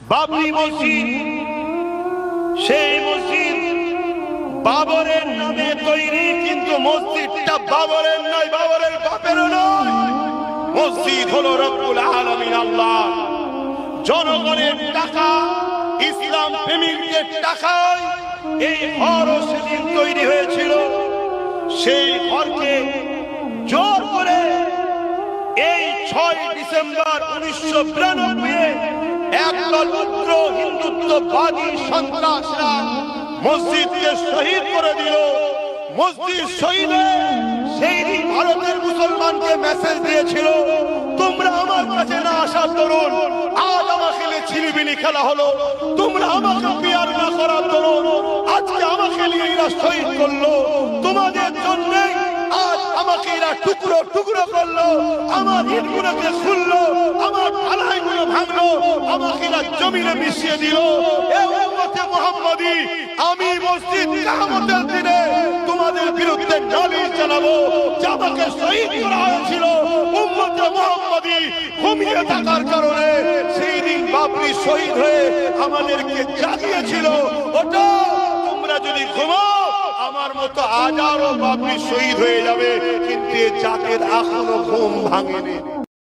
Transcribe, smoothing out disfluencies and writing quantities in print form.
বাবরি মসজিদ, সেই মসজিদ বাবরের নামে তৈরি, কিন্তু মসজিদটা বাবরের নয়, বাবরের বাপেরও নয়। মসজিদ হলো রব্বুল আলামিন আল্লাহ জনগণের টাকা, ইসলাম প্রেমিকদের টাকায় এই ঘরও সেদিন তৈরি হয়েছিল। সেই ঘরকে জোর করে এই 6 ডিসেম্বর 1992 একদল উগ্র হিন্দুত্ববাদী সন্ত্রাসরা মসজিদকে শহীদ করে দিল। মসজিদ শহীদে সেই দিন ভারতের মুসলমানকে মেসেজ দিয়েছিল, তোমরা আমার কাছে না আসার দরুন আজ আমাকে ছিনিবিনি খেলা হলো, তোমরা আমাকে বিয়ার না করার দরুন আজকে আমাকে নিয়ে এরা শহীদ করলো, তোমাদের জন্যই আজ আমাকে এরা টুকরো টুকরো করলো, আমার ইটগুলোকে খুললো, আমার ঢালাইগুলো ভাঙলো, আমাকে এরা জমিনে মিশিয়ে দিল। এ উম্মতে মুহাম্মাদি, আমি মসজিদ কিয়ামতের দিনে তোমাদের বিরুদ্ধে নালিশ জানাবো। যাকে শহীদ করা হয়েছিল উম্মতে মুহাম্মাদি ঘুমিয়ে থাকার কারণে সেই দিন বাবরি শহীদ হয়ে আমাদেরকে জাগিয়েছিল। ওটা তোমরা যদি ঘুমাও আমার মতো হাজারো বাবরি শহীদ হয়ে যাবে, কিন্তু জাকের এখনো ঘুম ভাঙেনি।